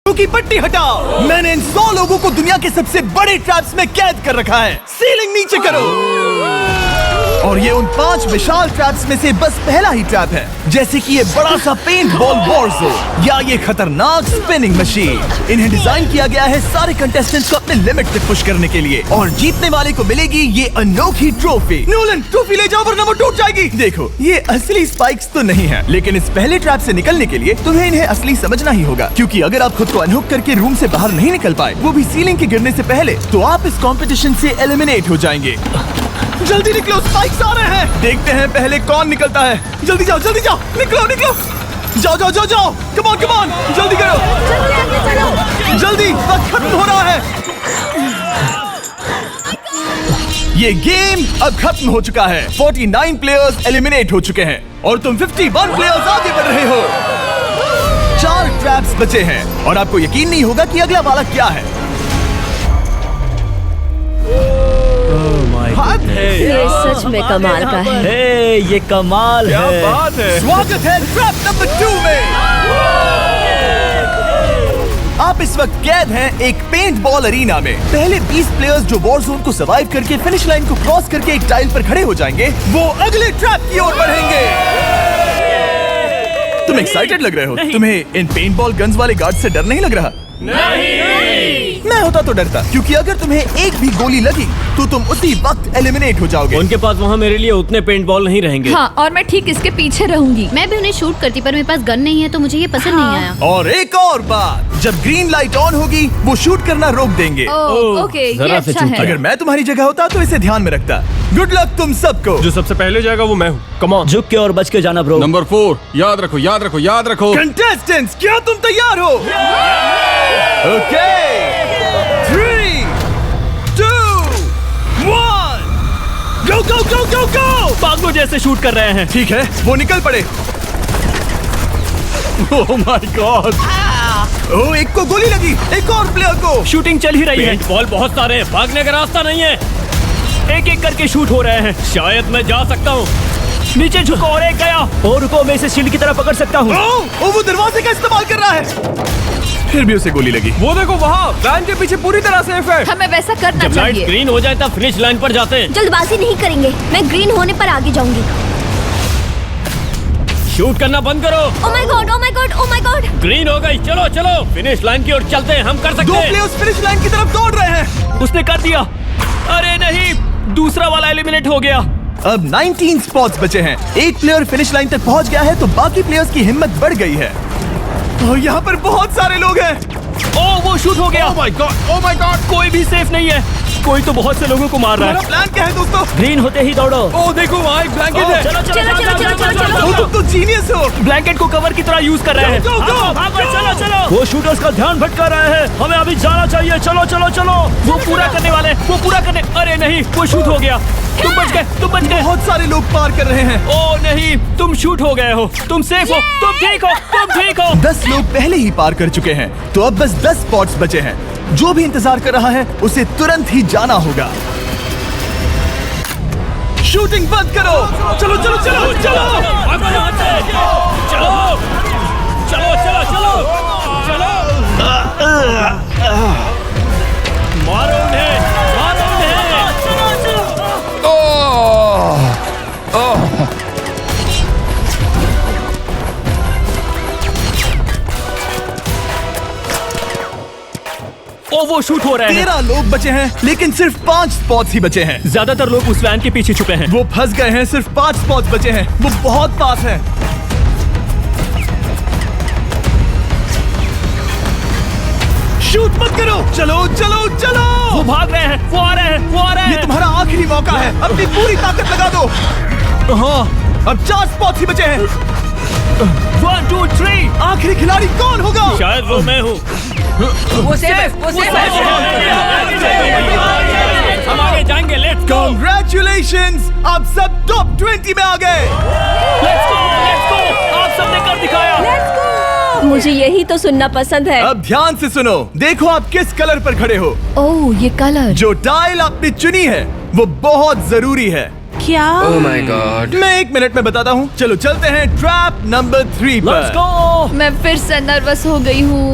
की पट्टी हटाओ। मैंने इन 100 लोगों को दुनिया के सबसे बड़े ट्रैप्स में कैद कर रखा है। सीलिंग नीचे करो। और ये उन 5 विशाल ट्रैप्स में से बस पहला ही ट्रैप है, जैसे कि ये बड़ा सा पेंट बॉल वॉरज़ोन या ये खतरनाक स्पिनिंग मशीन। इन्हें डिजाइन किया गया है सारे कंटेस्टेंट्स को अपने लिमिट तक पुश करने के लिए, और जीतने वाले को मिलेगी ये अनोखी ट्रॉफी। नोलन, ट्रॉफी ले जाओ वरना वो टूट जाएगी। देखो, ये असली स्पाइक्स तो नहीं है, लेकिन इस पहले ट्रैप से निकलने के लिए तुम्हें इन्हें असली समझना ही होगा, क्योंकि अगर आप खुद को अनहुक करके रूम से बाहर नहीं निकल पाए, वो भी सीलिंग के गिरने से पहले, तो आप इस कंपटीशन से एलिमिनेट हो जाएंगे। जल्दी निकलो, स्पाइक्स आ रहे हैं। देखते हैं पहले कौन निकलता है। जल्दी जाओ, निकलो। जाओ, कम ऑन, जल्दी करो, जल्दी, वक्त खत्म हो रहा है। ये गेम अब खत्म हो चुका है। 49 प्लेयर्स एलिमिनेट हो चुके हैं और तुम 51 प्लेयर्स आगे बढ़ रहे हो। 4 ट्रैप्स बचे हैं और आपको यकीन नहीं होगा कि अगला वाला क्या है। ये सच में कमाल का है। ये कमाल क्या है। बात है। स्वागत है ट्रैप नंबर 2 में। आप इस वक्त कैद हैं एक पेंट बॉल अरीना में। पहले 20 प्लेयर्स जो वॉर जोन को सर्वाइव करके फिनिश लाइन को क्रॉस करके एक टाइल पर खड़े हो जाएंगे, वो अगले ट्रैप की ओर बढ़ेंगे। तुम एक्साइटेड लग रहे हो। तुम्हें इन पेंट बॉल गन्स वाले गार्ड से डर नहीं लग रहा? नहीं। मैं होता तो डरता, क्योंकि अगर तुम्हें एक भी गोली लगी तो तुम उसी वक्त एलिमिनेट हो जाओगे। उनके पास वहाँ मेरे लिए उतने पेंट बॉल नहीं रहेंगे। हाँ, और मैं ठीक इसके पीछे रहूंगी। मैं भी उन्हें शूट करती, पर मेरे पास गन नहीं है तो मुझे ये पसंद नहीं आया। और एक और बात, जब ग्रीन लाइट ऑन होगी वो शूट करना रोक देंगे। ओके, ये जरा से अच्छा चूक है। अगर मैं तुम्हारी जगह होता तो इसे ध्यान में रखता। गुड लक तुम सबको। जो सबसे पहले जाएगा वो मैं हूँ। Come on. झुक के और बच के जाना ब्रो। नंबर 4 याद रखो। कंटेस्टेंट्स, क्या तुम तैयार हो? Okay, 3, 2, 1, go! पागलों जैसे शूट कर रहे हैं। ठीक है, वो निकल पड़े। ओह माय गॉड। ओह, एक को गोली लगी, एक और प्लेयर को। शूटिंग चल ही रही है। पेंट बॉल बहुत सारे हैं, भागने का रास्ता नहीं है। एक एक करके शूट हो रहे हैं। शायद मैं जा सकता हूँ। नीचे झुको और एक गया। और रुको, मैं इसे शील्ड की तरह पकड़ सकता हूँ। ओह, वो दरवाजे का इस्तेमाल कर रहा है। फिर भी उसे गोली लगी। वो देखो वहाँ, वैन के पीछे पूरी तरह सेफ है। हमें वैसा करना जब लाइट चाहिए। ग्रीन हो जाए तब फिनिश लाइन पर जाते हैं। जल्दबाजी नहीं करेंगे, मैं ग्रीन होने पर आगे जाऊंगी। शूट करना बंद करो। ओह माय गॉड। ग्रीन हो गई। चलो फिनिश लाइन की ओर चलते हैं। हम कर 2 सकते हैं। प्लेयर्स फिनिश लाइन की तरफ दौड़ रहे हैं। उसने कर दिया। अरे नहीं, दूसरा वाला एलिमिनेट हो गया। अब 19 स्पॉट्स बचे हैं। एक प्लेयर फिनिश लाइन तक पहुंच गया है तो बाकी प्लेयर्स की हिम्मत बढ़ गई है। और यहाँ पर बहुत सारे लोग हैं। ओह, वो शूट हो गया। ओह माय गॉड। कोई भी सेफ नहीं है। कोई तो बहुत से लोगों को मार रहा तुम्हारा है। प्लान क्या है दोस्तों? ग्रीन होते ही दौड़ो। ओह देखो वहाँ एक ब्लैंकेट है। ओ, तुम तो जीनियस हो। ब्लैंकेट को कवर की तरह यूज कर रहे हैं। Go, go, go! चलो। वो शूटर्स का ध्यान भटका रहे हैं। हमें अभी जाना चाहिए। चलो। वो पूरा करने। अरे नहीं, वो शूट हो गया। तुम बच गए। बहुत सारे लोग पार कर रहे हैं। ओह नहीं, तुम शूट हो गए हो। तुम सेफ हो। तुम ठीक हो। 10 लोग पहले ही पार कर चुके हैं, तो अब बस 10 स्पॉट्स बचे हैं। जो भी इंतजार कर रहा है उसे तुरंत ही जाना होगा। शूटिंग बंद करो। चलो। मारो उन्हें। ओ, वो शूट हो रहे हैं। 13 लोग बचे हैं, लेकिन सिर्फ 5 स्पॉट्स ही बचे हैं। ज्यादातर लोग उस वैन के पीछे छुपे हैं। वो फंस गए हैं। सिर्फ 5 स्पॉट्स बचे हैं। वो बहुत पास है। शूट मत करो। चलो। वो भाग रहे हैं। वो आ रहे हैं। ये तुम्हारा आखिरी मौका है। अपनी पूरी ताकत लगा दो। हाँ, अब 4 स्पॉट्स ही बचे हैं। 1, 2, 3। आखिरी खिलाड़ी कौन होगा? शायद वो मैं हूँ। वो सेफ है। हम आगे जाएंगे। Let's go. Congratulations! आप सब टॉप 20 में आ गए। Let's go. आप सबने कर दिखाया। मुझे यही तो सुनना पसंद है। अब ध्यान से सुनो। देखो आप किस कलर पर खड़े हो। ओह, ये कलर। जो टाइल आपने चुनी है वो बहुत जरूरी है। क्या? ओह माय गॉड। मैं 1 मिनट में बताता हूँ। चलो चलते हैं ट्रैप नंबर 3 लेट्स पर। गो। मैं फिर से नर्वस हो गई हूँ।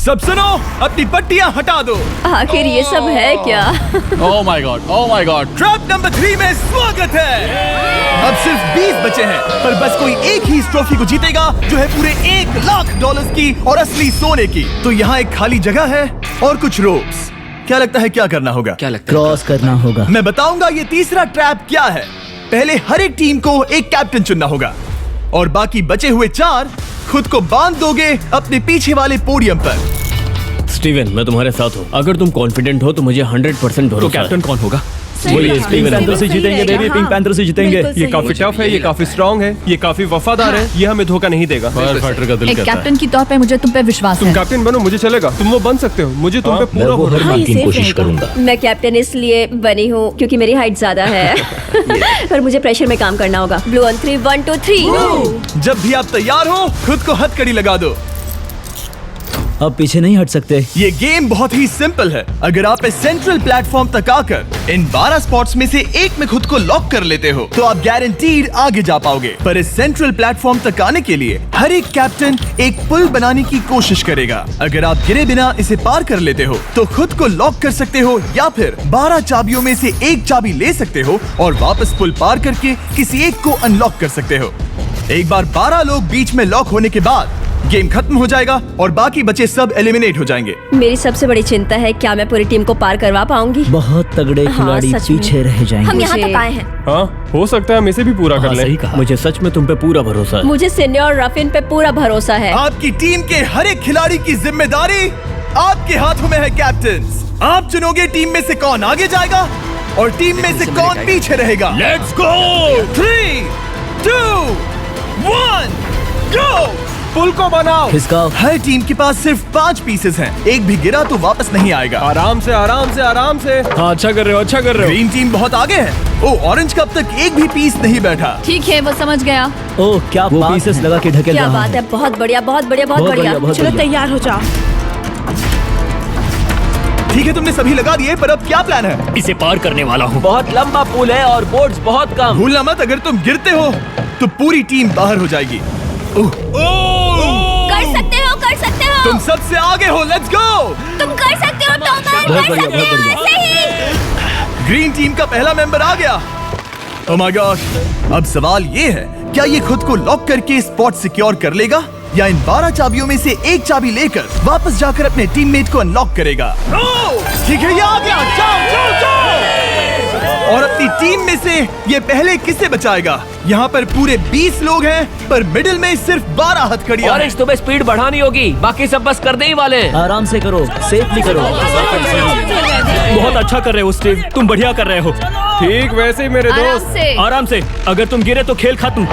सब सुनो, अपनी पट्टियां हटा दो। आखिर ये सब है क्या? Oh my God. Trap number 3 में स्वागत है। अब सिर्फ 20 बचे हैं, पर बस कोई एक ही इस ट्रॉफी को जीतेगा जो है पूरे $1,00,000 की और असली सोने की। तो यहाँ एक खाली जगह है और कुछ रोप्स। क्या लगता है क्या करना होगा? क्या लगता है? क्रॉस करना होगा। मैं बताऊंगा ये तीसरा ट्रैप क्या है। पहले हर एक टीम को एक कैप्टन चुनना होगा और बाकी बचे हुए 4 खुद को बांध दोगे अपने पीछे वाले पोडियम पर। स्टीवन, मैं तुम्हारे साथ हूँ। अगर तुम कॉन्फिडेंट हो तो मुझे 100% भरोसा है। तो कैप्टन कौन होगा? वही है, पिंक पैंथर से जीतेंगे बेबी, पिंक पैंथर से जीतेंगे। ये काफी टफ है, ये काफी स्ट्रांग है, ये काफी वफादार है, ये हमें धोखा नहीं देगा। फायर फाइटर का दिल एक कहता है। कैप्टन की तौर पे मुझे तुम पे विश्वास तुम है। कैप्टन बनो, मुझे चलेगा। तुम वो बन सकते हो, मुझे तुम पे पूरा भरोसा है। ये safe रहेगा। मैं कैप्टन इसलिए बनी हूँ क्योंकि मेरी हाइट ज्यादा है। पर मुझे प्रेशर में काम करना होगा। Blue on 3, 1 2 3। जब भी आप तैयार हो खुद को हथकड़ी लगा दो। अब पीछे नहीं हट सकते। ये गेम बहुत ही सिंपल है। अगर आप इस सेंट्रल प्लेटफॉर्म तक आकर इन 12 स्पॉट्स में से एक में खुद को लॉक कर लेते हो तो आप गारंटीड आगे जा पाओगे। पर इस सेंट्रल प्लेटफॉर्म तक आने के लिए हर एक कैप्टन एक पुल बनाने की कोशिश करेगा। अगर आप गिरे बिना इसे पार कर लेते हो तो खुद को लॉक कर सकते हो या फिर 12 चाबियों में से एक चाबी ले सकते हो और वापस पुल पार करके किसी एक को अनलॉक कर सकते हो। एक बार 12 लोग बीच में लॉक होने के बाद गेम खत्म हो जाएगा और बाकी बचे सब एलिमिनेट हो जाएंगे। मेरी सबसे बड़ी चिंता है क्या मैं पूरी टीम को पार करवा पाऊंगी? बहुत तगड़े खिलाड़ी सच में। पीछे रह जाएंगे। हम यहाँ तक आए हैं। हाँ, हो सकता है हम इसे भी पूरा कर लें। सही कहा। मुझे सच में तुम पे पूरा भरोसा है। मुझे सीनियर रफिन पे पूरा भरोसा है। आपकी टीम के हर एक खिलाड़ी की जिम्मेदारी आपके हाथों में है कैप्टन। आप चुनोगे टीम में से कौन आगे जाएगा और टीम में से कौन पीछे रहेगा। Let's go. 3 2 1 गो। पुल को बनाओ। खिसकाओ। हर टीम के पास सिर्फ 5 पीसेस हैं। एक भी गिरा तो वापस नहीं आएगा। आराम से, आराम से, आराम से। हाँ, अच्छा कर रहे हो, अच्छा कर रहे हो। ग्रीन टीम बहुत आगे है। ओ, ऑरेंज का अब तक एक भी पीस नहीं बैठा। ठीक है, वो समझ गया। ओह, क्या वो पीसेस लगा के ढकेल क्या रहा बात है। है, बहुत बढ़िया, बहुत बढ़िया, बहुत बहुत बढ़िया। बढ़िया, बहुत चलो बढ़िया। तैयार हो जाओ। ठीक है, तुमने सभी लगा दिए, पर अब क्या प्लान है? इसे पार करने वाला हूँ। बहुत लंबा पुल है और बोर्ड्स बहुत कम। भूलना मत, अगर तुम गिरते हो तो पूरी टीम बाहर हो जाएगी। कर सकते हो। तुम सबसे आगे हो। Let's go. तुम कर सकते हो टॉमर, बहुत कर बढ़िया, सकते बहुत हो। बढ़िया। सही। ग्रीन टीम का पहला मेंबर आ गया। ओह माय गॉड। अब सवाल ये है, क्या ये खुद को लॉक करके स्पॉट सिक्योर कर लेगा या इन 12 चाबियों में से एक चाबी लेकर वापस जाकर अपने टीममेट को अनलॉक करेगा? ठीक है, ये आ गया। जाओ जाओ जाओ। और अपनी टीम में से ये पहले किसे बचाएगा? यहाँ पर पूरे 20 लोग हैं, पर मिडिल में सिर्फ 12 हथकड़ियां हैं। ऑरेंज, तुम्हें स्पीड बढ़ानी होगी, बाकी सब बस करने ही वाले हैं। आराम से करो, सेफली करो। बहुत अच्छा कर रहे हो स्टीव, तुम बढ़िया कर रहे हो। ठीक वैसे ही मेरे आराम दोस्त। से। आराम से। अगर तुम गिरे तो खेल खत्म।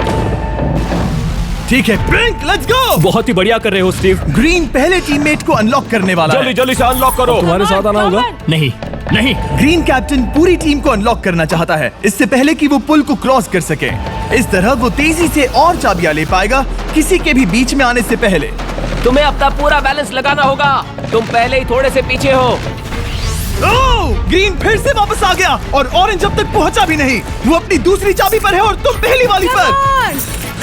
ठीक है, ब्रिंक, लेट्स गो। बहुत ही बढ़िया कर रहे हो स्टीव। ग्रीन पहले टीममेट को अनलॉक करने वाला है। जल्दी से अनलॉक करो। तुम्हारे साथ आना होगा। नहीं नहीं। ग्रीन कैप्टन पूरी टीम को अनलॉक करना चाहता है इससे पहले कि वो पुल को क्रॉस कर सके। इस तरह वो तेजी से और चाबियां ले पाएगा किसी के भी बीच में आने से पहले। तुम्हें अपना पूरा बैलेंस लगाना होगा, तुम पहले ही थोड़े से पीछे हो। ओह, ग्रीन फिर से वापस आ गया और ऑरेंज अब तक पहुंचा भी नहीं। वो अपनी दूसरी चाबी पर है और तुम पहली वाली पर।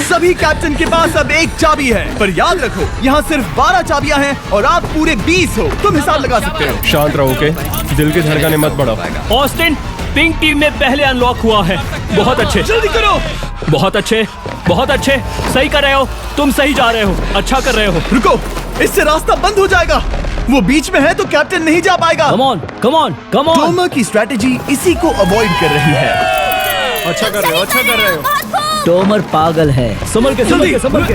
सभी कैप्टन के पास अब एक चाबी है, पर याद रखो यहाँ सिर्फ 12 चाबियां हैं और आप पूरे 20 हो। तुम हिसाब लगा सकते हो। शांत रहो, ओके? दिल की धड़कनें मत बढ़ाओ। ऑस्टिन, पिंक टीम में पहले अनलॉक हुआ है। बहुत अच्छे, जल्दी करो। बहुत अच्छे, बहुत अच्छे। सही कर रहे हो, तुम सही जा रहे हो, अच्छा कर रहे हो। रुको, इससे रास्ता बंद हो जाएगा। वो बीच में है तो कैप्टन नहीं जा पाएगा। Come on, come on, come on. Tomer की स्ट्रैटेजी इसी को अवॉइड कर रही है। अच्छा कर रहे हो, अच्छा कर रहे हो। टोमर पागल है। संभल के, संभल के, संभल के।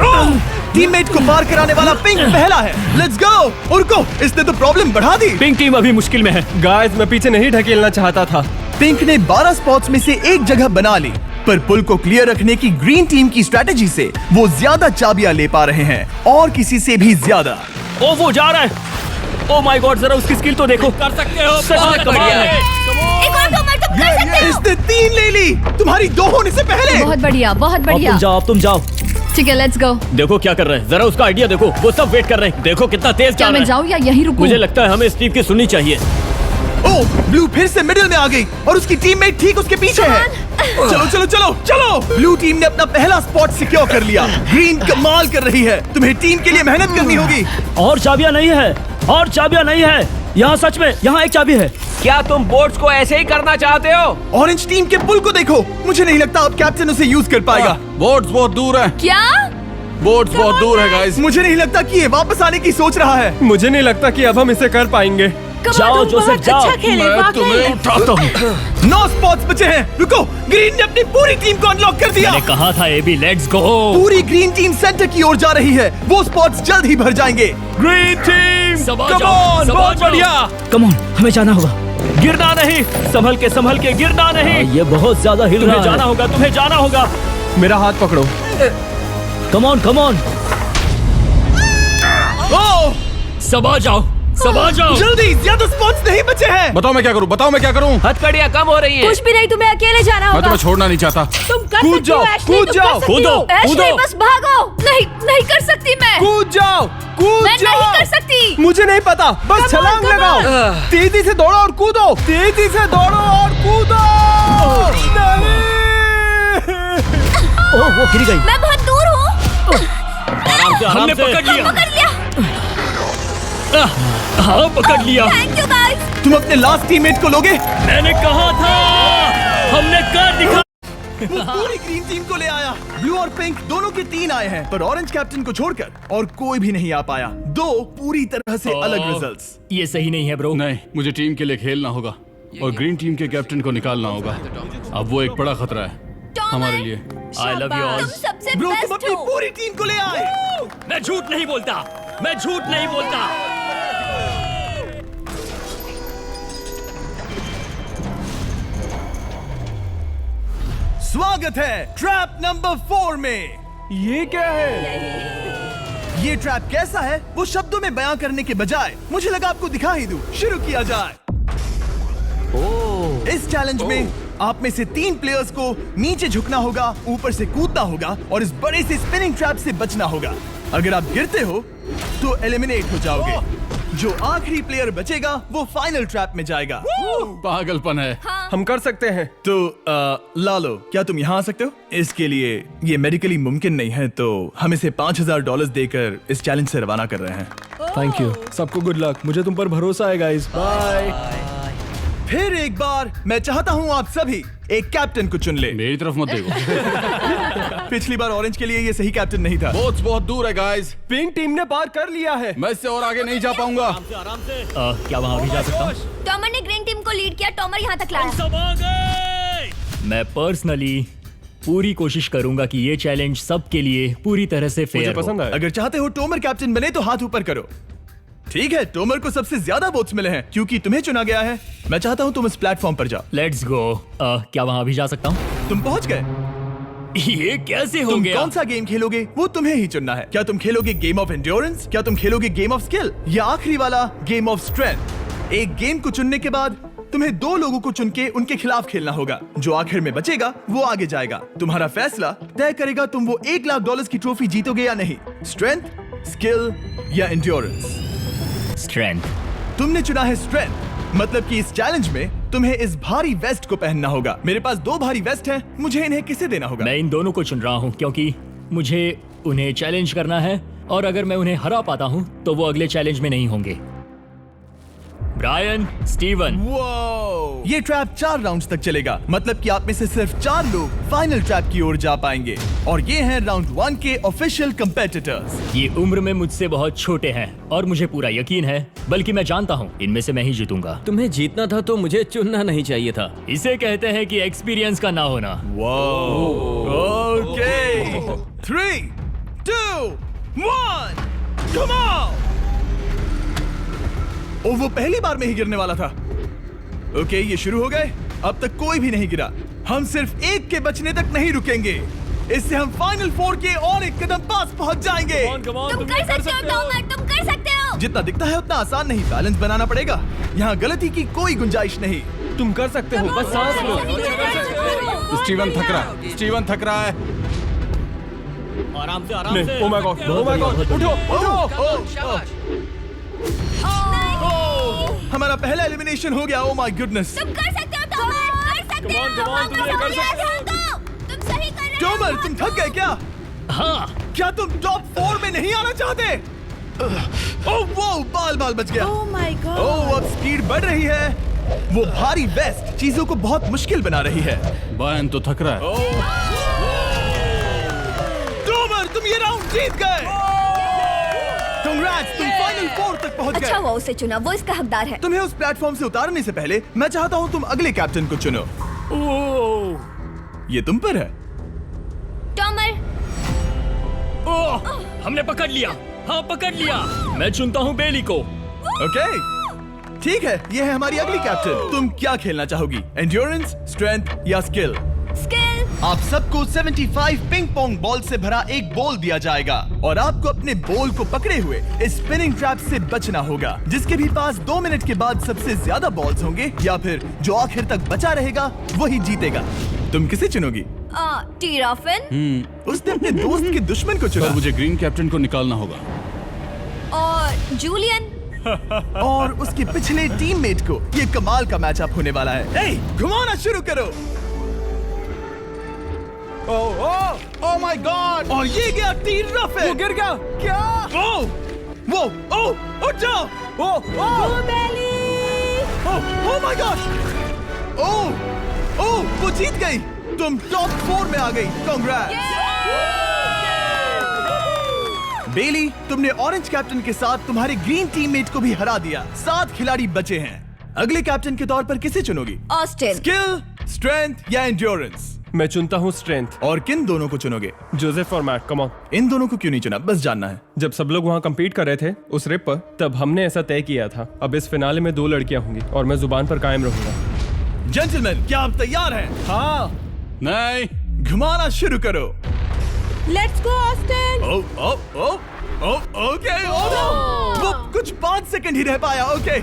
टीममेट को पार कराने वाला पिंक पहला है। Let's go. रुको, इसने तो प्रॉब्लम बढ़ा दी। पिंक टीम अभी मुश्किल में है। गाइस, मैं पीछे नहीं ढकेलना चाहता था। पिंक ने 12 स्पॉट्स में से एक जगह बना ली, पर पुल को क्लियर रखने की ग्रीन टीम की स्ट्रैटेजी से वो ज्यादा चाबियां ले पा रहे हैं और किसी से भी ज्यादा। ओ, वो जा रहा है। ओ माय गॉड, जरा उसकी स्किल तो देखो। कर सकते हो, सच में कमाल है। एक और टॉमर, तुम कर सकते हो। इसने 3 ले ली, तुम्हारी 2 होने से पहले। बहुत बढ़िया, बहुत अब बढ़िया। तुम जाओ, अब तुम जाओ। ठीक है, लेट्स गो। देखो क्या कर रहे हैं, जरा उसका आइडिया देखो। वो सब वेट कर रहे हैं, देखो कितना तेज क्या जा रहा मैं है। जाऊँ या यहीं रुकूं? मुझे लगता है हमें स्टीव की सुननी चाहिए। ओह, ब्लू फिर से मिडिल में आ गई और उसकी टीममेट ठीक उसके पीछे है। चलो चलो चलो चलो। ब्लू टीम ने अपना पहला स्पॉट सिक्योर कर लिया। ग्रीन कमाल कर रही है। तुम्हें टीम के लिए मेहनत करनी होगी। और चाबियां नहीं है, और चाबियां नहीं है यहाँ। सच में यहाँ एक चाबी है। क्या तुम बोट्स को ऐसे ही करना चाहते हो? ऑरेंज टीम के पुल को देखो, मुझे नहीं लगता अब कैप्टन उसे यूज कर पाएगा। बोट्स बहुत दूर है, क्या? बोट्स बहुत दूर है गाइस। मुझे नहीं लगता कि ये वापस आने की सोच रहा है। मुझे नहीं लगता कि अब हम इसे कर पाएंगे। जाओ जोसेफ जाओ। मैं तुम्हें उठाता हूँ। 9 स्पॉट्स बचे हैं। रुको, ग्रीन ने अपनी पूरी टीम को अनलॉक कर दिया। मैंने कहा था एबी, लेट्स गो। पूरी ग्रीन टीम सेंटर की ओर जा रही है। वो स्पॉट्स जल्द ही भर जाएंगे। ग्रीन टीम, सबा कम जाओ, ऑन, सबा बहुत जाओ। बढ़िया। कम ऑन, हमें जाना होगा। गिरना नहीं, संभल के गिरना नहीं। ये बहुत ज्यादा हिल रहा है। जाना होगा, तुम्हें जाना होगा। मेरा हाथ पकड़ो। कम ऑन कम ऑन। ओह, सबा जाओ, सबा जाओ। जल्दी, ज्यादा स्पॉट्स नहीं बचे हैं। बताओ मैं क्या करूँ, बताओ मैं क्या करूँ। हथकड़ियाँ कम हो रही हैं। कुछ भी नहीं, तुम्हें अकेले जाना मैं होगा। तुम्हें छोड़ना नहीं चाहता। तुम कर कूद सकती हो जाओ, एशली, कूद तुम जाओ, कर सकती कूदो, हो। एशली, कूदो। बस भागो। नहीं कर सकती मैं। कूद जाओ, कूद मैं जाओ। नहीं कर सकती। मुझे नहीं पता, बस छलांग लगाओ। तेजी से दौड़ो और कूदो, तेजी से दौड़ो और कूदो। नहीं। ओह, वो गिर गई। मैं बहुत दूर हूँ। आराम से, हमने पकड़ लिया। पकड़ लिया। हाँ, पकड़ लिया। Thank you guys. तुम अपने लास्ट टीममेट को लोगे? मैंने कहा था, हमने कर दिखा। वो पूरी ग्रीन टीम को ले आया। ब्लू और पिंक दोनों के 3 आए हैं, पर ऑरेंज कैप्टन को छोड़कर और कोई भी नहीं आ पाया। 2 पूरी तरह से अलग रिजल्ट्स। ये सही नहीं है ब्रो। नहीं, मुझे टीम के लिए खेलना होगा और ग्रीन टीम के कैप्टन को निकालना होगा। अब वो एक बड़ा खतरा है हमारे लिए। I love you all. तुम सबसे ब्रो, तुम बेस्ट अपनी हो। पूरी टीम को ले आए। मैं झूठ नहीं बोलता, मैं झूठ नहीं बोलता। स्वागत है ट्रैप नंबर 4 में। ये क्या है? ये ट्रैप कैसा है वो शब्दों में बयां करने के बजाय मुझे लगा आपको दिखा ही दूं। शुरू किया जाए। इस चैलेंज में आप में से 3 प्लेयर्स को नीचे झुकना होगा, ऊपर से कूदना होगा और इस बड़े से स्पिनिंग ट्रैप से बचना होगा। अगर आप गिरते हो तो एलिमिनेट हो जाओगे। जो आखिरी प्लेयर बचेगा वो फाइनल ट्रैप में जाएगा। पागलपन है। हम कर सकते हैं। तो लालो, क्या तुम यहाँ आ सकते हो? इसके लिए ये मेडिकली मुमकिन नहीं है, तो हम इसे $5000 देकर इस चैलेंज से रवाना कर रहे हैं। Thank you. सबको गुड लक। मुझे तुम पर भरोसा है गाइस। बाय। फिर एक बार मैं चाहता हूँ आप सभी एक कैप्टन को चुन ले। मेरी तरफ मत देखो। पिछली बार ऑरेंज के लिए ये सही कैप्टन नहीं था। बोट्स बहुत दूर है गाइस। पिंक टीम ने पार कर लिया है। मैं इससे और आगे नहीं जा पाऊंगा। आराम से। क्या वहाँ भी जा सकता हूँ? टॉमर ने ग्रीन टीम को लीड किया, टॉमर यहाँ तक लाया। सब आ गए। मैं पर्सनली पूरी कोशिश करूंगा कि ये चैलेंज सबके लिए पूरी तरह से मुझे फेयर पसंद हो। आया। अगर चाहते हो टोमर कैप्टन बने तो हाथ ऊपर करो। ठीक है, टोमर को सबसे ज्यादा वोट्स मिले हैं क्योंकि तुम्हें चुना गया है। मैं चाहता हूँ तुम इस प्लेटफॉर्म पर जाओ। Let's go. क्या वहाँ भी जा सकता हूँ? तुम पहुंच गए। ये कैसे हो तुम गया? कौन सा गेम खेलोगे वो तुम्हें ही चुनना है। क्या तुम खेलोगे गेम ऑफ एंड्योरेंस, क्या तुम खेलोगे गेम ऑफ स्किल, या आखिरी वाला गेम ऑफ स्ट्रेंथ? एक गेम को चुनने के बाद तुम्हें 2 लोगों को चुन के उनके खिलाफ खेलना होगा। जो आखिर में बचेगा वो आगे जाएगा। तुम्हारा फैसला तय करेगा तुम वो $1,00,000 की ट्रॉफी जीतोगे या नहीं। स्ट्रेंथ, स्किल या एंड्योरेंस। स्ट्रेंथ। तुमने चुना है स्ट्रेंथ, मतलब कि इस चैलेंज में तुम्हें इस भारी वेस्ट को पहनना होगा। मेरे पास 2 भारी वेस्ट हैं, मुझे इन्हें किसे देना होगा? मैं इन दोनों को चुन रहा हूँ क्योंकि मुझे उन्हें चैलेंज करना है और अगर मैं उन्हें हरा पाता हूँ तो वो अगले चैलेंज में नहीं होंगे। Brian, Steven. वो ये ट्रैप 4 राउंड्स तक चलेगा, मतलब कि आप में से सिर्फ 4 लोग फाइनल ट्रैप की ओर जा पाएंगे और ये हैं राउंड 1 के ऑफिशियल कंपेटिटर्स। ये उम्र में मुझसे बहुत छोटे हैं और मुझे पूरा यकीन है, बल्कि मैं जानता हूँ इनमें से मैं ही जीतूंगा। तुम्हें जीतना था तो मुझे चुनना नहीं चाहिए था। इसे कहते हैं कि एक्सपीरियंस का ना होना। Okay, 3, 2, 1, come on. ओ, वो पहली बार में ही गिरने वाला था। ओके, ये शुरू हो गए। अब तक कोई भी नहीं गिरा। हम सिर्फ एक के बचने तक नहीं रुकेंगे। इससे हम फाइनल 4 के और एक कदम पास पहुंच जाएंगे। तुम कर सकते हो टॉमर, तुम कर सकते हो। जितना दिखता है उतना आसान नहीं, बैलेंस बनाना पड़ेगा। यहाँ गलती की कोई गुंजाइश नहीं। तुम कर सकते हो, बस सांस लो। स्टीवन थक रहा है, स्टीवन थक रहा है। आराम से, आराम नहीं, से। oh my God, oh my God, उठो, उठो। हमारा पहला एलिमिनेशन हो गया। Oh my goodness. तुम कर सकते हो टॉमर, कर सकते हो। तुम ये कर सकते हो। तुम सही कर रहे हो। टोमर, तुम थक गए क्या? हाँ, क्या तुम टॉप 4 में नहीं आना चाहते? ओह वो बाल बाल बच गया। ओह माय गॉड। ओह अब स्पीड बढ़ रही है। वो भारी वेस्ट चीजों को बहुत मुश्किल बना रही है। बायन तो थक रहा है। टॉमर तुम ये राउंड जीत गए। Congrats, तुम फाइनल 4 तक पहुंच अच्छा गए। हुआ उसे चुना, वो इसका हकदार है। तुम्हें उस प्लेटफॉर्म से उतारने से पहले मैं चाहता हूँ तुम अगले कैप्टन को चुनो। ये तुम पर है। टॉमर। ओह, हमने पकड़ लिया। हाँ पकड़ लिया। मैं चुनता हूँ बेली को। ओके ठीक है, ये है हमारी अगली कैप्टन। तुम क्या खेलना चाहोगी, एंड्योरेंस, स्ट्रेंथ या स्किल? स्किल। आप सबको 75 पिंग पोंग बॉल से भरा एक बॉल दिया जाएगा और आपको अपने बॉल को पकड़े हुए इस स्पिनिंग ट्रैप से बचना होगा। जिसके भी पास 2 मिनट के बाद सबसे ज्यादा बॉल्स होंगे या फिर जो आखिर तक बचा रहेगा वही जीतेगा। तुम किसे चुनोगी? टीराफिन। उसने अपने दोस्त के दुश्मन को चुना। पर मुझे ग्रीन कैप्टन को निकालना होगा। और जूलियन। और उसके पिछले टीममेट को। ये कमाल का मैचअप होने वाला है। ए, घुमाना शुरू करो। ओह माय गॉड। और ये गया टीराफिन। वो गिर गया। क्या? वो उठ जाओ। ओह माय गॉड। ओह वो जीत गई। तुम टॉप 4 में आ गई। कांग्रेट्स। बेली, तुमने ऑरेंज कैप्टन के साथ तुम्हारे ग्रीन टीममेट को भी हरा दिया। 7 खिलाड़ी बचे हैं। अगले कैप्टन के तौर पर किसे चुनोगी? ऑस्टिन। स्किल, स्ट्रेंथ या एंड्योरेंस? मैं चुनता हूँ स्ट्रेंथ। और किन दोनों को चुनोगे? जोसेफ और मैट, कम ऑन। इन दोनों को क्यों नहीं चुना, बस जानना है। जब सब लोग वहाँ कम्पीट कर रहे थे उस रिप पर, तब हमने ऐसा तय किया था। अब इस फिनाले में 2 लड़कियां होंगी और मैं जुबान पर कायम रहूंगा। जेंटलमैन, क्या आप तैयार हैं? हाँ। नहीं। घुमाना शुरू करो। Let's go Austin. ओके। वो कुछ 5 सेकंड ही रह पाया। ओके,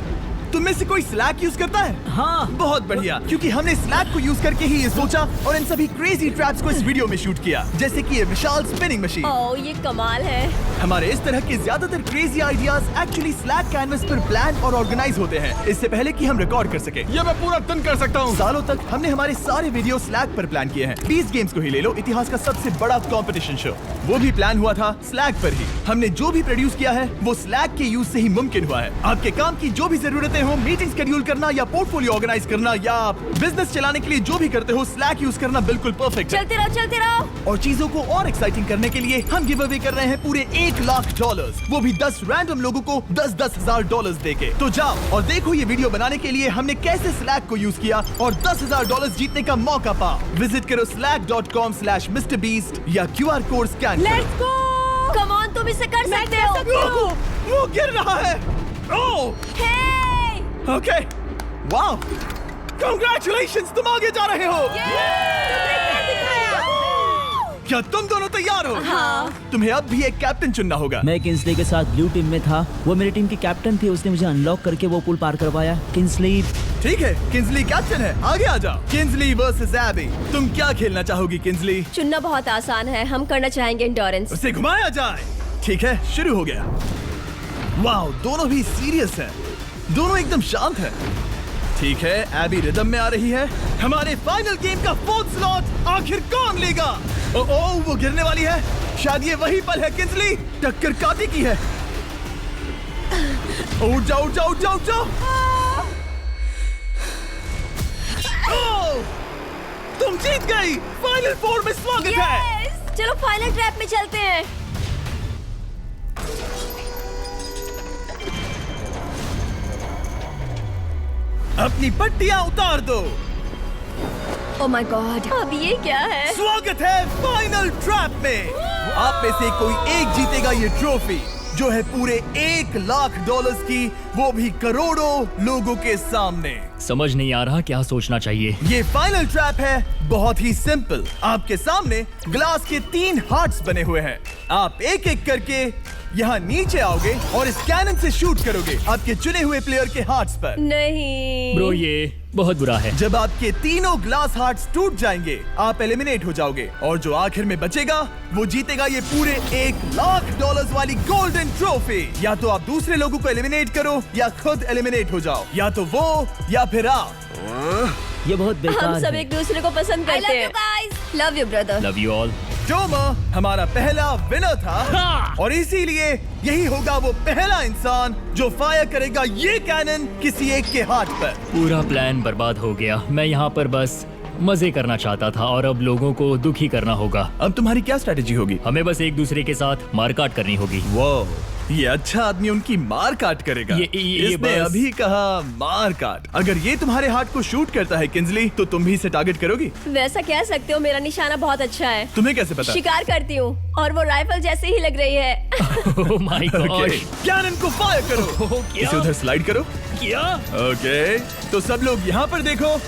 तुम में से कोई स्लैक यूज करता है? हाँ। बहुत बढ़िया, क्योंकि हमने स्लैक को यूज करके ही ये सोचा और इन सभी क्रेजी ट्रैप्स को इस वीडियो में शूट किया, जैसे कि ये विशाल स्पिनिंग मशीन। ओह ये कमाल है। हमारे इस तरह के ज्यादातर crazy ideas actually slack canvas पर प्लान और ऑर्गेनाइज होते हैं इससे पहले कि हम रिकॉर्ड कर सके। ये मैं पूरा दिन कर सकता हूँ। सालों तक हमने हमारे सारे वीडियो स्लैक पर प्लान किए हैं। 20 गेम्स को ही ले लो, इतिहास का सबसे बड़ा कंपटीशन शो, वो भी प्लान हुआ था स्लैक पर ही। हमने जो भी प्रोड्यूस किया है वो स्लैक के यूज से ही मुमकिन हुआ है। आपके काम की जो भी जरूरतें हो, मीटिंग शेड्यूल करना या पोर्टफोलियो ऑर्गेनाइज करना या बिजनेस चलाने के लिए जो भी करते हो, स्लैक यूज करना बिल्कुल परफेक्ट है। चलते रहो चलते रहो। और चीजों को और एक्साइटिंग करने के लिए हम गिव अवे कर रहे हैं पूरे $1 लाख, वो भी 10 रैंडम लोगों को $10,000 $10,000 देके। तो जाओ और देखो ये वीडियो बनाने के लिए हमने कैसे स्लैक को यूज किया और $10,000 जीतने का मौका पा। विजिट करो slack.com/MrBeast या QR कोड स्कैन करो। Let's go. कम ऑन, तुम इसे कर सकते हो। वो गिर रहा है। ओह हे ओके, वाओ, कांग्रेचुलेशंस, तुम आगे जा रहे हो। क्या तुम दोनों तैयार हो? हाँ। तुम्हें अब भी एक कैप्टन चुनना होगा। मैं किंग्सली के साथ ब्लू टीम में था। वो मेरी टीम की कैप्टन थी, उसने मुझे अनलॉक करके वो पुल पार करवाया। किंग्सली। ठीक है, किंग्सली कैप्टन है, आगे आ जाओ। किंग्सली वर्सेस एबी, तुम क्या खेलना चाहोगी किंग्सली? चुनना बहुत आसान है, हम करना चाहेंगे एंड्योरेंस। उसे घुमाया जाए। ठीक है, शुरू हो गया। वाओ, दोनों भी सीरियस हैं, दोनों एकदम शांत हैं। ठीक है, एबी रिदम में आ रही है। हमारे फाइनल गेम का 4th स्लॉट आखिर कौन लेगा? ओह वो गिरने वाली है। शायद ये वही पल है किंग्सली, टक्कर काटी की है। उठ जाओ उठ जाओ उठ जाओ उठ जाओ। ओह, तुम जीत गई। फाइनल 4 में स्वागत है। चलो फाइनल ट्रैप में चलते हैं। अपनी पट्टियां उतार दो। ओह माय गॉड, अब ये क्या है? स्वागत है फाइनल ट्रैप में। आप में से कोई एक जीतेगा ये ट्रॉफी, जो है पूरे $1 लाख की, वो भी करोड़ों लोगों के सामने। समझ नहीं आ रहा क्या सोचना चाहिए। ये फाइनल ट्रैप है, बहुत ही सिंपल। आपके सामने ग्लास के 3 हार्ट्स बने हुए हैं। आप एक एक करके यहाँ नीचे आओगे और इस कैनन से शूट करोगे आपके चुने हुए प्लेयर के हार्ट्स पर। नहीं ब्रो, ये बहुत बुरा है। जब आपके तीनों ग्लास हार्ट्स टूट जाएंगे, आप एलिमिनेट हो जाओगे और जो आखिर में बचेगा वो जीतेगा ये पूरे $1 लाख वाली गोल्डन ट्रॉफी। या तो आप दूसरे लोगों को एलिमिनेट करो या खुद एलिमिनेट हो जाओ, या तो वो या फिर आप। ये बहुत बेकार हम सब है। एक दूसरे को पसंद करते हैं। Love you brother. Love you all. Tomer हमारा पहला विनर था और इसीलिए यही होगा वो पहला इंसान जो फायर करेगा ये कैनन किसी एक के हाथ पर। पूरा प्लान बर्बाद हो गया। मैं यहाँ पर बस मजे करना चाहता था और अब लोगों को दुखी करना होगा। अब तुम्हारी क्या स्ट्रेटेजी होगी? हमें बस एक दूसरे के साथ मारकाट करनी होगी। वो ये अच्छा आदमी उनकी मार काट करेगा। ये इसने बस- अभी कहा मार काट। अगर ये तुम्हारे हार्ट को शूट करता है किंजली, तो तुम भी इसे टारगेट करोगी। वैसा कह सकते हो, मेरा निशाना बहुत अच्छा है। तुम्हें कैसे पता? शिकार करती हूँ और वो राइफल जैसे ही लग रही है। ओह माय गॉड। कैनन को फायर करो। इसे उधर स्लाइड करो। क्या? ओके, तो सब लोग यहाँ पर देखो।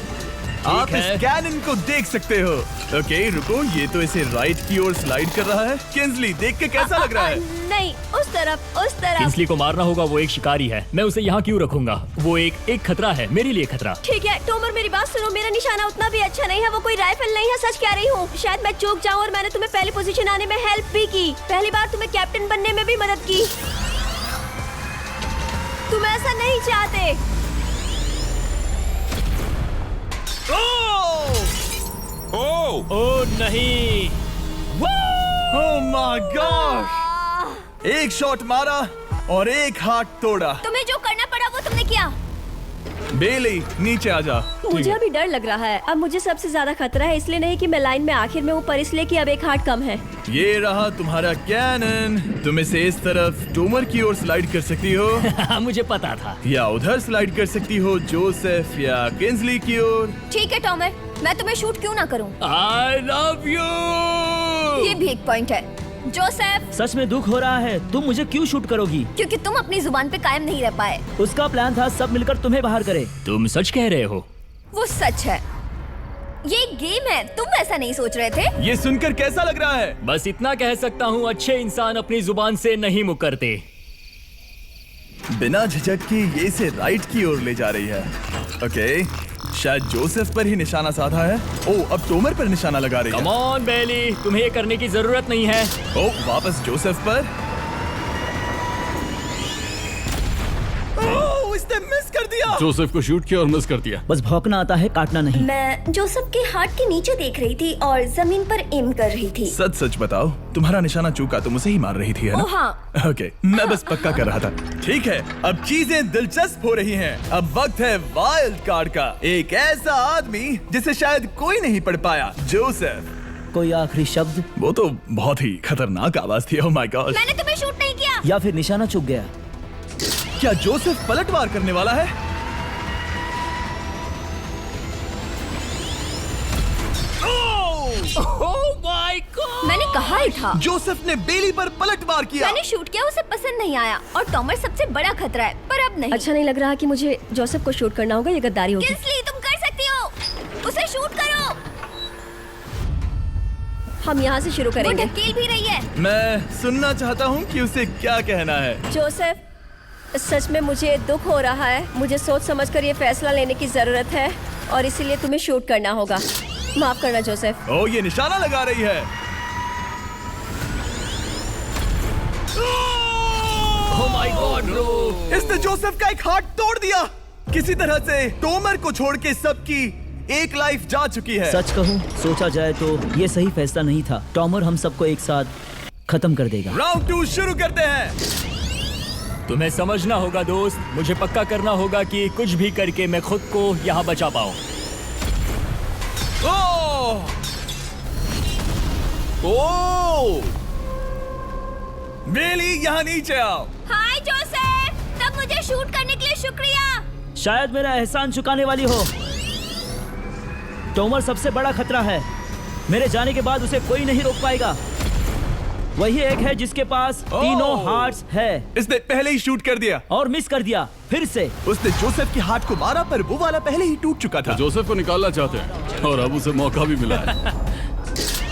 आप इस है। कैनन को देख सकते हो। ओके, रुको, ये तो इसे राइट की ओर स्लाइड कर रहा है। किंजली, देख के कैसा लग रहा है? नहीं, उस तरफ, उस तरफ। किंसली को मारना होगा, वो एक शिकारी है। मैं उसे यहाँ क्यों रखूंगा? वो एक खतरा है, मेरे लिए खतरा। ठीक है टोमर, मेरी बात सुनो, मेरा निशाना उतना भी अच्छा नहीं है। वो कोई राइफल नहीं है, सच कह रही हूँ। शायद मैं चूक जाऊँ और मैंने तुम्हें पहली पोजीशन आने में हेल्प भी की। पहली बार तुम्हें कैप्टन बनने में भी मदद की। तुम ऐसा नहीं चाहते। ओह नहीं। ओह माय गॉड! एक शॉट मारा और एक हाथ तोड़ा। तुम्हें जो करना पड़ा वो तुमने किया। बेली, नीचे आ जा। मुझे अभी डर लग रहा है। अब मुझे सबसे ज्यादा खतरा है, इसलिए नहीं कि मैं लाइन में आखिर में हूँ, पर इसलिए कि अब एक हार्ट कम है। ये रहा तुम्हारा कैनन। तुम इसे इस तरफ टोमर की ओर स्लाइड कर सकती हो मुझे पता था। या उधर स्लाइड कर सकती हो जोसेफ या किंजली की ओर। ठीक है टोमर, मैं तुम्हें शूट क्यों ना करूं? I love you. ये भी एक पॉइंट है। जोसेफ, सच में दुख हो रहा है। तुम मुझे क्यों शूट करोगी? क्योंकि तुम अपनी जुबान पे कायम नहीं रह पाए। उसका प्लान था सब मिलकर तुम्हें बाहर करे। तुम सच कह रहे हो? वो सच है। ये एक गेम है, तुम ऐसा नहीं सोच रहे थे? ये सुनकर कैसा लग रहा है? बस इतना कह सकता हूँ, अच्छे इंसान अपनी जुबान से नहीं मुकरते। बिना झिझक की ये इसे राइट की ओर ले जा रही है। ओके, शायद जोसेफ पर ही निशाना साधा है। ओ, अब टोमर पर निशाना लगा रही है। कम ऑन बेली, तुम्हें ये करने की जरूरत नहीं है। ओ, वापस जोसेफ पर। ओ, इसने मिस कर दिया। जोसेफ को शूट किया और मिस कर दिया। बस भौंकना आता है, काटना नहीं। मैं जोसेफ के हार्ट के नीचे देख रही थी और जमीन पर एम कर रही थी। सच सच बताओ, तुम्हारा निशाना चूका, तुम उसे ही मार रही थी, है ना? ओ हाँ। ओके, मैं बस पक्का कर रहा था। ठीक है, अब चीजें दिलचस्प हो रही हैं। अब वक्त है वाइल्ड कार्ड का। एक ऐसा आदमी जिसे शायद कोई नहीं पढ़ पाया, जोसेफ। कोई आखिरी शब्द? वो तो बहुत ही खतरनाक आवाज थी। ओह माय गॉड! मैंने तुम्हें शूट नहीं किया। या फिर निशाना चूक गया? क्या जोसेफ पलटवार करने वाला है? ओह माय गॉड! मैंने कहा ही था। जोसेफ ने बेली पर पलटवार किया। मैंने शूट किया, उसे पसंद नहीं आया और टॉमर सबसे बड़ा खतरा है, पर अब नहीं। अच्छा नहीं लग रहा कि मुझे जोसेफ को शूट करना होगा, ये गद्दारी होगी। किंसली, तुम कर सकती हो, उसे शूट करो। हम यहाँ से शुरू करेंगे। वो ढकेल भी रही है। मैं सुनना चाहता हूँ कि उसे क्या कहना है। जोसेफ, सच में मुझे दुख हो रहा है। मुझे सोच समझकर ये फैसला लेने की जरूरत है और इसीलिए तुम्हें शूट करना होगा। माफ करना जोसेफ। ओ, ये निशाना लगा रही है। ओह माय गॉड ब्रो! इसने जोसेफ का एक हाथ तोड़ दिया। किसी तरह से टोमर को छोड़ के सबकी एक लाइफ जा चुकी है। सच कहूँ, सोचा जाए तो ये सही फैसला नहीं था। टॉमर हम सबको एक साथ खत्म कर देगा। राउंड 2 शुरू करते हैं। तुम्हें समझना होगा दोस्त, मुझे पक्का करना होगा कि कुछ भी करके मैं खुद को यहाँ बचा पाऊँ। ओ! बेली, यहाँ नीचे आओ। हाय जोसेफ, तब मुझे शूट करने के लिए शुक्रिया। शायद मेरा एहसान चुकाने वाली हो। टोमर सबसे बड़ा खतरा है। मेरे जाने के बाद उसे कोई नहीं रोक पाएगा। वही एक है जिसके पास तीनों हार्ट्स है। इसने पहले ही शूट कर दिया और मिस कर दिया फिर से। उसने जोसेफ के हाथ को मारा, पर वो वाला पहले ही टूट चुका था। जोसेफ को निकालना चाहते हैं और अब उसे मौका भी मिला है।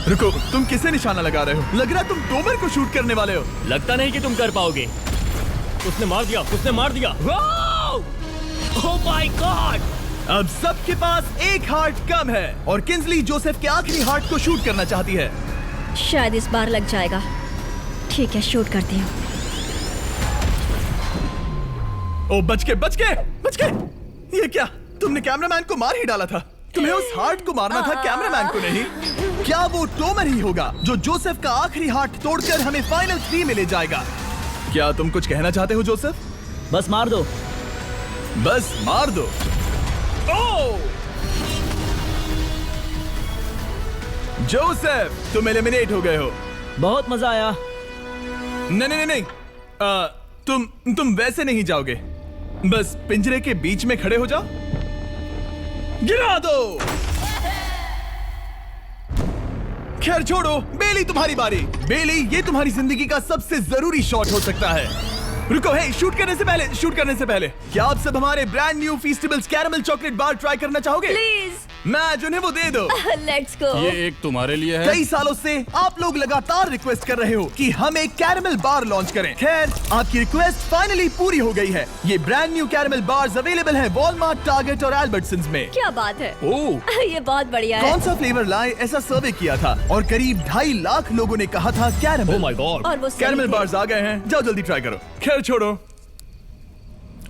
रुको, तुम किसे निशाना लगा रहे हो? लग रहा तुम टोमर को शूट करने वाले हो। लगता नहीं कि तुम कर पाओगे। उसने मार दिया, उसने मार दिया। Oh my God! अब सबके पास एक हार्ट कम है और किंजली जोसेफ के आखिरी हार्ट को शूट करना चाहती है। शायद इस बार लग जाएगा। ठीक है, शूट करती हूँ। ओ, बच के! ये क्या? तुमने कैमरामैन को मार ही डाला था। तुम्हें उस हार्ट को मारना था, कैमरामैन को नहीं। क्या वो टोमर ही होगा जो जोसेफ का आखिरी हार्ट तोड़कर हमें फाइनल 3 में ले जाएगा? क्या तुम कुछ कहना चाहते हो जोसेफ? बस मार दो। बस मार दो। ओह! जोसेफ, तुम एलिमिनेट हो गए हो। बहुत मजा आया। नहीं। तुम वैसे नहीं जाओगे। बस पिंजरे के बीच में खड़े हो जाओ। गिरा दो। खैर छोड़ो, बेली तुम्हारी बारी। बेली, ये तुम्हारी जिंदगी का सबसे जरूरी शॉट हो सकता है। रुको, हे, शूट करने से पहले क्या आप सब हमारे brand new Feastables caramel chocolate bar try करना चाहोगे? प्लीज। मैच उन्हें वो दे दो। Let's go. ये एक तुम्हारे लिए है। कई सालों से आप लोग लगातार रिक्वेस्ट कर रहे हो कि हम एक कैरेमल बार लॉन्च करें। खैर, आपकी रिक्वेस्ट फाइनली पूरी हो गई है। ये brand new caramel bars available है वॉलमार्ट, टारगेट और एल्बर्टसन्स में। क्या बात है। ओह, ये बहुत बढ़िया है। कौन सा फ्लेवर लाए, ऐसा सर्वे किया था और करीब 2.5 लाख लोगों ने कहा था कैरेमल। Oh my God. और वो सही कैरेमल थे। बार्स आ गए हैं, जाओ जल्दी ट्राई करो। खैर छोड़ो,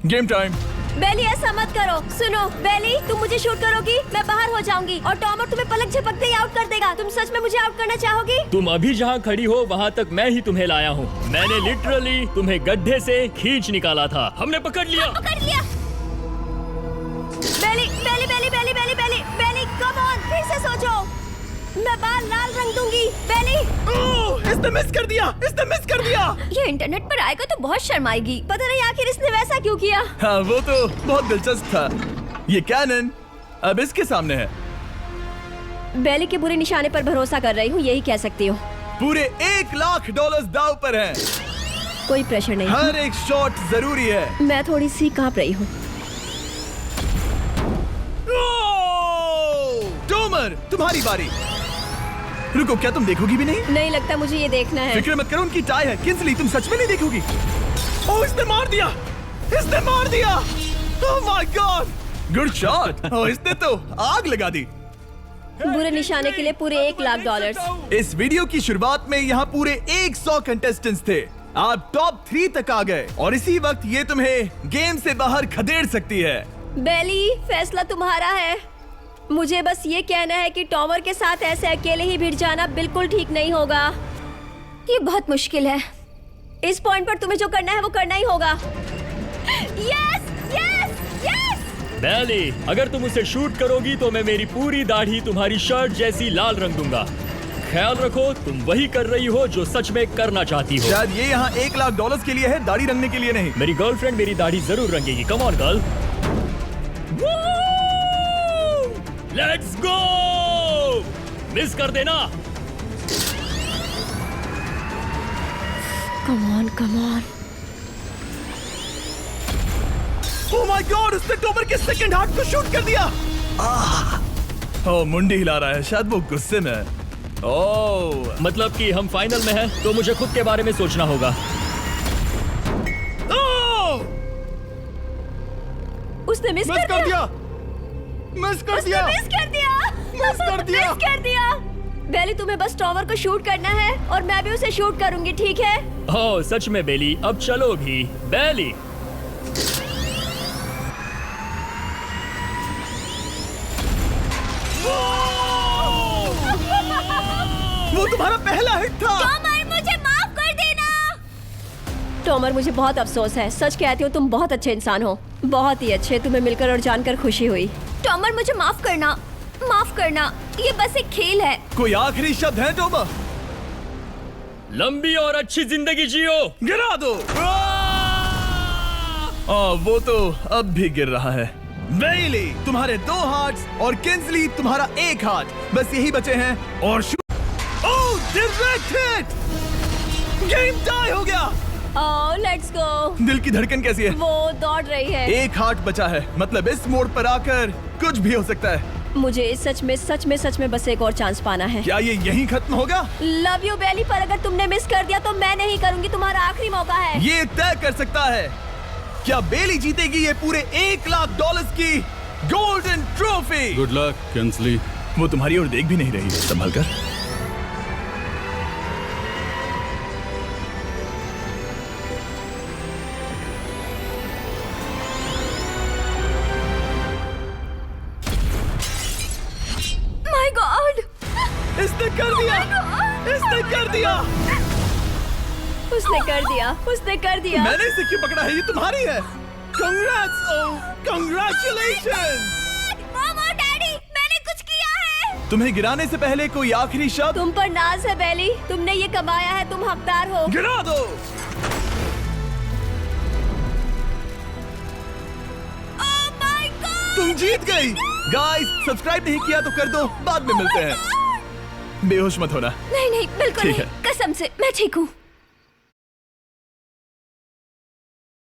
गेम टाइम। बेली, ऐसा मत करो। सुनो बेली, तुम मुझे शूट करोगी, मैं बाहर हो जाऊंगी और टॉमर तुम्हें पलक झपकते ही आउट कर देगा। तुम सच में मुझे आउट करना चाहोगी? तुम अभी जहाँ खड़ी हो वहाँ तक मैं ही तुम्हें लाया हूँ। मैंने लिटरली तुम्हें गड्ढे से खींच निकाला था। हमने पकड़ लिया। पकड़ लिया। बेली बेली बेली बेली बेली बेली बेली, कम ऑन, फिर से सोचो। मैं बाल लाल रंग दूंगी। बेली, इसने मिस कर दिया। ये इंटरनेट पर आएगा तो बहुत शर्माएगी। पता नहीं आखिर इसने वैसा क्यों किया। हाँ, वो तो बहुत दिलचस्प था। ये कैनन अब इसके सामने है। बेली के बुरे निशाने पर भरोसा कर रही हूँ, यही कह सकती हूँ। पूरे $1 लाख दाव पर है। कोई प्रेशर नहीं। हर एक शॉट जरूरी है। मैं थोड़ी सी कांप रही हूँ। टोमर, तुम्हारी बारी। रुको, क्या तुम देखोगी भी नहीं? नहीं लगता मुझे ये देखना है। फिक्र मत करो, उनकी टाई है। किंसली, तुम सच में नहीं देखोगी? ओह, इसने मार दिया। Oh my god, good shot. Oh, इसने तो आग लगा दी। बुरे निशाने के लिए पूरे $1 लाख। इस वीडियो की शुरुआत में यहाँ पूरे 100 कंटेस्टेंट्स थे। आप टॉप 3 तक आ गए और इसी वक्त ये तुम्हें गेम से बाहर खदेड़ सकती है। बेली, फैसला तुम्हारा है। मुझे बस ये कहना है कि टॉमर के साथ ऐसे अकेले ही भिड़ जाना बिल्कुल ठीक नहीं होगा। ये बहुत मुश्किल है। इस पॉइंट पर तुम्हें जो करना है वो करना ही होगा। Yes yes yes. बेली, अगर तुम उसे शूट करोगी तो मैं मेरी पूरी दाढ़ी तुम्हारी शर्ट जैसी लाल रंग दूंगा। ख्याल रखो, तुम वही कर रही हो जो सच में करना चाहती हो। शायद ये यहाँ $1 लाख के लिए है, दाढ़ी रंगने के लिए नहीं। मेरी गर्लफ्रेंड मेरी दाढ़ी जरूर रंगेगी। Come on girl, let's go. Miss कर देना। Come on come on. Oh my god, उसने टोमर के सेकंड हार्ट को शूट कर दिया। ओह, मुंडी हिला रहा है, शायद वो गुस्से में है। ओह, मतलब कि हम फाइनल में हैं, तो मुझे खुद के बारे में सोचना होगा। उसने मिस कर दिया। मिस कर दिया। बेली, तुम्हें बस टॉमर को शूट करना है और मैं भी उसे शूट करूंगी, ठीक है? ओह सच में बेली, अब चलो भी। बेली, वो तुम्हारा पहला हिट था। टॉमर, मुझे माफ कर देना। टॉमर, मुझे बहुत अफसोस है। सच कहती हूँ, तुम बहुत अच्छे इंसान हो, बहुत ही अच्छे। तुम्हें मिलकर और जानकर खुशी हुई। टॉमर, मुझे माफ करना, माफ करना। ये बस एक खेल है। कोई आखिरी शब्द है टोमर? लंबी और अच्छी जिंदगी जियो। गिरा दो। वो तो अब भी गिर रहा है। बेली, तुम्हारे 2 हार्ट्स और किंसली तुम्हारा 1 हार्ट, बस यही बचे हैं। और ओह, डायरेक्ट हिट। गेम टाई हो गया। ओह, लेट्स गो। दिल की धड़कन कैसी है? वो दौड़ रही है। 1 हार्ट बचा है, मतलब इस मोड़ पर आकर कुछ भी हो सकता है। मुझे सच में बस एक और चांस पाना है। क्या ये यहीं खत्म होगा? लव यू बेली, पर अगर तुमने मिस कर दिया तो मैं नहीं करूंगी। तुम्हारा आखिरी मौका है। ये तय कर सकता है, क्या बेली जीतेगी ये पूरे $1 लाख की golden trophy? Good luck Kinsley. वो तुम्हारी ओर देख भी नहीं रही, संभल कर। माय गॉड, इसने उसने कर दिया, उसने कर दिया। मैंने इसे क्यों पकड़ा है? ये तुम्हारी है। Congrats! Oh, congratulations! मामा, डैडी, मैंने कुछ किया है। तुम्हें गिराने से पहले कोई आखिरी शब्द? तुम पर नाज है बेली, तुमने ये कमाया है, तुम हकदार हो। गिरा दो। तुम जीत गई। गाइस, सब्सक्राइब नहीं किया तो कर दो, बाद में मिलते हैं। बेहोश मत होना। नहीं नहीं, बिल्कुल ठीक नहीं, कसम से मैं ठीक हूँ।